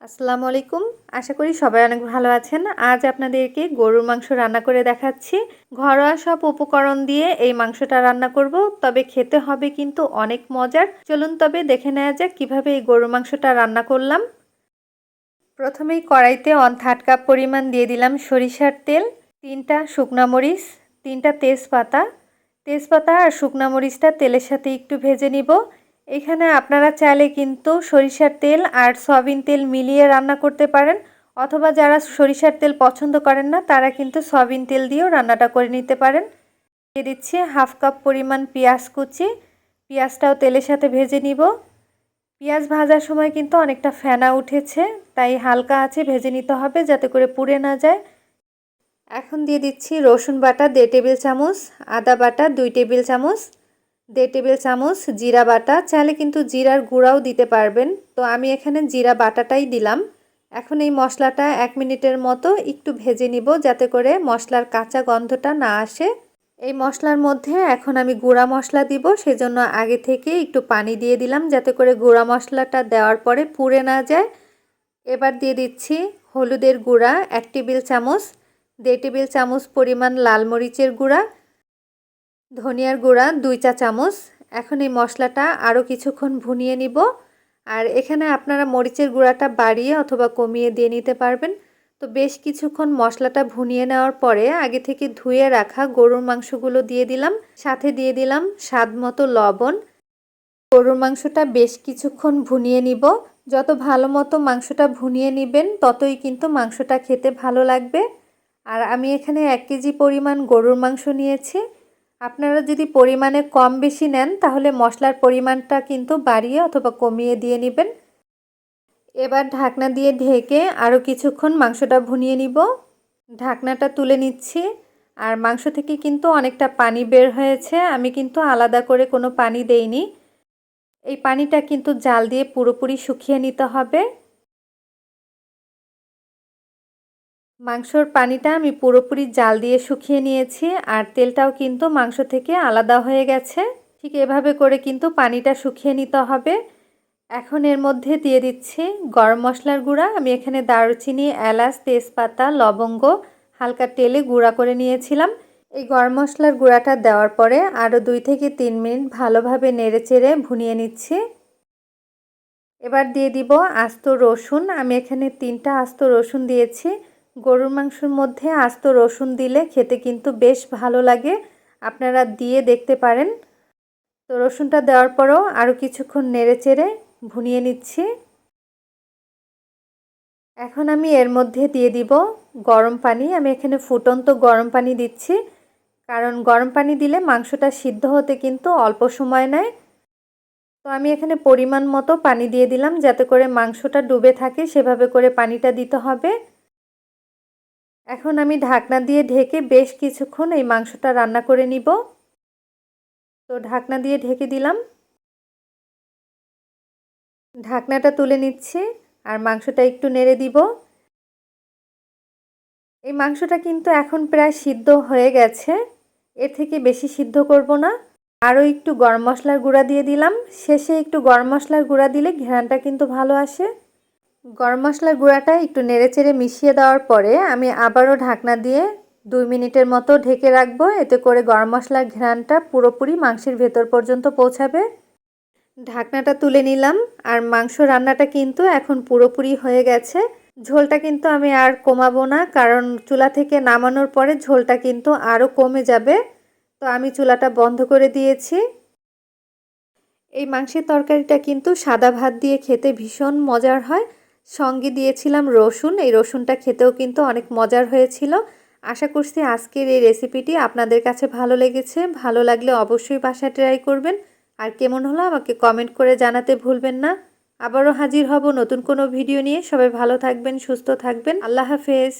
আসসালামু আলাইকুম। আশা করি সবাই অনেক ভালো আছেন। আজ আপনাদেরকে গরুর মাংস রান্না করে দেখাচ্ছি। ঘরোয়া সব উপকরণ দিয়ে এই মাংসটা রান্না করব, তবে খেতে হবে কিন্তু অনেক মজার। চলুন তবে দেখে নেওয়া যাক কিভাবে এই গরুর মাংসটা রান্না করলাম। প্রথমেই কড়াইতে 1/3 কাপ পরিমাণ দিয়ে দিলাম সরিষার তেল, 3টা শুকনা মরিচ, 3টা তেজপাতা আর শুকনা মরিচটা তেলের সাথে একটু ভেজে নিব। এখানে আপনারা চাইলে কিন্তু সরিষার তেল আর সয়াবিন তেল মিলিয়ে রান্না করতে পারেন, অথবা যারা সরিষার তেল পছন্দ করেন না তারা কিন্তু সয়াবিন তেল দিয়েও রান্নাটা করে নিতে পারেন। দিয়ে দিচ্ছি 1/2 কাপ পরিমাণ পেঁয়াজ কুচি। পেঁয়াজটাও তেলের সাথে ভেজে নিব। পেঁয়াজ ভাজার সময় কিন্তু অনেকটা ফেনা উঠেছে, তাই হালকা আছে ভেজে নিতে হবে যাতে করে পুড়ে না যায়। এখন দিয়ে দিচ্ছি রসুন বাটা 1.5 টেবিল চামচ, আদা বাটা 2 টেবিল চামচ, 1.5 টেবিল চামচ জিরা বাটা। চাইলে কিন্তু জিরার গুঁড়াও দিতে পারবেন, তো আমি এখানে জিরা বাটাটাই দিলাম। এখন এই মশলাটা 1 মিনিটের মতো একটু ভেজে নিব যাতে করে মশলার কাঁচা গন্ধটা না আসে। এই মশলার মধ্যে এখন আমি গুঁড়া মশলা দিব, সেজন্য আগে থেকে একটু পানি দিয়ে দিলাম যাতে করে গুঁড়া মশলাটা দেওয়ার পরে পুড়ে না যায়। এবার দিয়ে দিচ্ছি হলুদের গুঁড়া 1 টেবিল চামচ, 1.5 টেবিল চামচ পরিমাণ লাল মরিচের গুঁড়া, ধনিয়ার গুঁড়া 2 চা চামচ। এখন এই মশলাটা আরও কিছুক্ষণ ভুনিয়ে নিব। আর এখানে আপনারা মরিচের গুঁড়াটা বাড়িয়ে অথবা কমিয়ে দিয়ে নিতে পারবেন। তো বেশ কিছুক্ষণ মশলাটা ভুনিয়ে নেওয়ার পরে আগে থেকে ধুয়ে রাখা গরুর মাংসগুলো দিয়ে দিলাম, সাথে দিয়ে দিলাম স্বাদ মতো লবণ। গরুর মাংসটা বেশ কিছুক্ষণ ভুনিয়ে নিব। যত ভালো মতো মাংসটা ভুনিয়ে নেবেন ততই কিন্তু মাংসটা খেতে ভালো লাগবে। আর আমি এখানে 1 কেজি পরিমাণ গরুর মাংস নিয়েছি। আপনারা যদি পরিমাণে কম বেশি নেন তাহলে মশলার পরিমাণটা কিন্তু বাড়িয়ে অথবা কমিয়ে দিয়ে নেবেন। এবার ঢাকনা দিয়ে ঢেকে আরও কিছুক্ষণ মাংসটা ভুনিয়ে নিব। ঢাকনাটা তুলে নিচ্ছি। আর মাংস থেকে কিন্তু অনেকটা পানি বের হয়েছে, আমি কিন্তু আলাদা করে কোনো পানি দেইনি। এই পানিটা কিন্তু জাল দিয়ে পুরোপুরি শুকিয়ে নিতে হবে। মাংসর পানিটা আমি পুরোপুরি জাল দিয়ে শুকিয়ে নিয়েছি, আর তেলটাও কিন্তু মাংস থেকে আলাদা হয়ে গেছে। ঠিক এভাবে করে কিন্তু পানিটা শুকিয়ে নিতে হবে। এখন এর মধ্যে দিয়ে দিচ্ছি গরম মশলার গুঁড়া। আমি এখানে দারুচিনি, এলাচ, তেজপাতা, লবঙ্গ হালকা তেলে গুঁড়া করে নিয়েছিলাম। এই গরম মশলার গুঁড়াটা দেওয়ার পরে আরও 2 থেকে 3 মিনিট ভালোভাবে নেড়েচেড়ে ভুনিয়ে নিচ্ছি। এবার দিয়ে দিব আস্ত রসুন। আমি এখানে 3টা আস্ত রসুন দিয়েছি। গরুর মাংসের মধ্যে আস্ত রসুন দিলে খেতে কিন্তু বেশ ভালো লাগে, আপনারা দিয়ে দেখতে পারেন। তো রসুনটা দেওয়ার পরও আরও কিছুক্ষণ নেড়েচেড়ে ভুনিয়ে নিচ্ছি। এখন আমি এর মধ্যে দিয়ে দিব গরম পানি। আমি এখানে ফুটন্ত গরম পানি দিচ্ছি, কারণ গরম পানি দিলে মাংসটা সিদ্ধ হতে কিন্তু অল্প সময় নেয়। তো আমি এখানে পরিমাণ মতো পানি দিয়ে দিলাম যাতে করে মাংসটা ডুবে থাকে, সেভাবে করে পানিটা দিতে হবে। এখন আমি ঢাকনা দিয়ে ঢেকে বেশ কিছুক্ষণ এই মাংসটা রান্না করে নিব। তো ঢাকনা দিয়ে ঢেকে দিলাম। ঢাকনাটা তুলে নিচ্ছি আর মাংসটা একটু নেড়ে দিব। এই মাংসটা কিন্তু এখন প্রায় সিদ্ধ হয়ে গেছে, এর থেকে বেশি সিদ্ধ করব না। আরও একটু গরম মশলার গুঁড়া দিয়ে দিলাম। শেষে একটু গরম মশলার গুঁড়া দিলে ঘ্রাণটা কিন্তু ভালো আসে। গরম মশলার গুঁড়াটা একটু নেড়েচেড়ে মিশিয়ে দেওয়ার পরে আমি আবারও ঢাকনা দিয়ে 2 মিনিটের মতো ঢেকে রাখবো। এতে করে গরম মশলার ঘ্রাণটা পুরোপুরি মাংসের ভেতর পর্যন্ত পৌঁছাবে। ঢাকনাটা তুলে নিলাম আর মাংস রান্নাটা কিন্তু এখন পুরোপুরি হয়ে গেছে। ঝোলটা কিন্তু আমি আর কমাবো না, কারণ চুলা থেকে নামানোর পরে ঝোলটা কিন্তু আরও কমে যাবে। তো আমি চুলাটা বন্ধ করে দিয়েছি। এই মাংসের তরকারিটা কিন্তু সাদা ভাত দিয়ে খেতে ভীষণ মজার হয়। সঙ্গে দিয়েছিলাম রসুন, এই রসুনটা খেতেও কিন্তু অনেক মজার হয়েছিল। আশা করছি আজকের এই রেসিপিটি আপনাদের কাছে ভালো লেগেছে। ভালো লাগলে অবশ্যই বাসায় ট্রাই করবেন। আর কেমন হলো আমাকে কমেন্ট করে জানাতে ভুলবেন না। আবারও হাজির হব নতুন কোনো ভিডিও নিয়ে। সবাই ভালো থাকবেন, সুস্থ থাকবেন। আল্লাহ হাফেজ।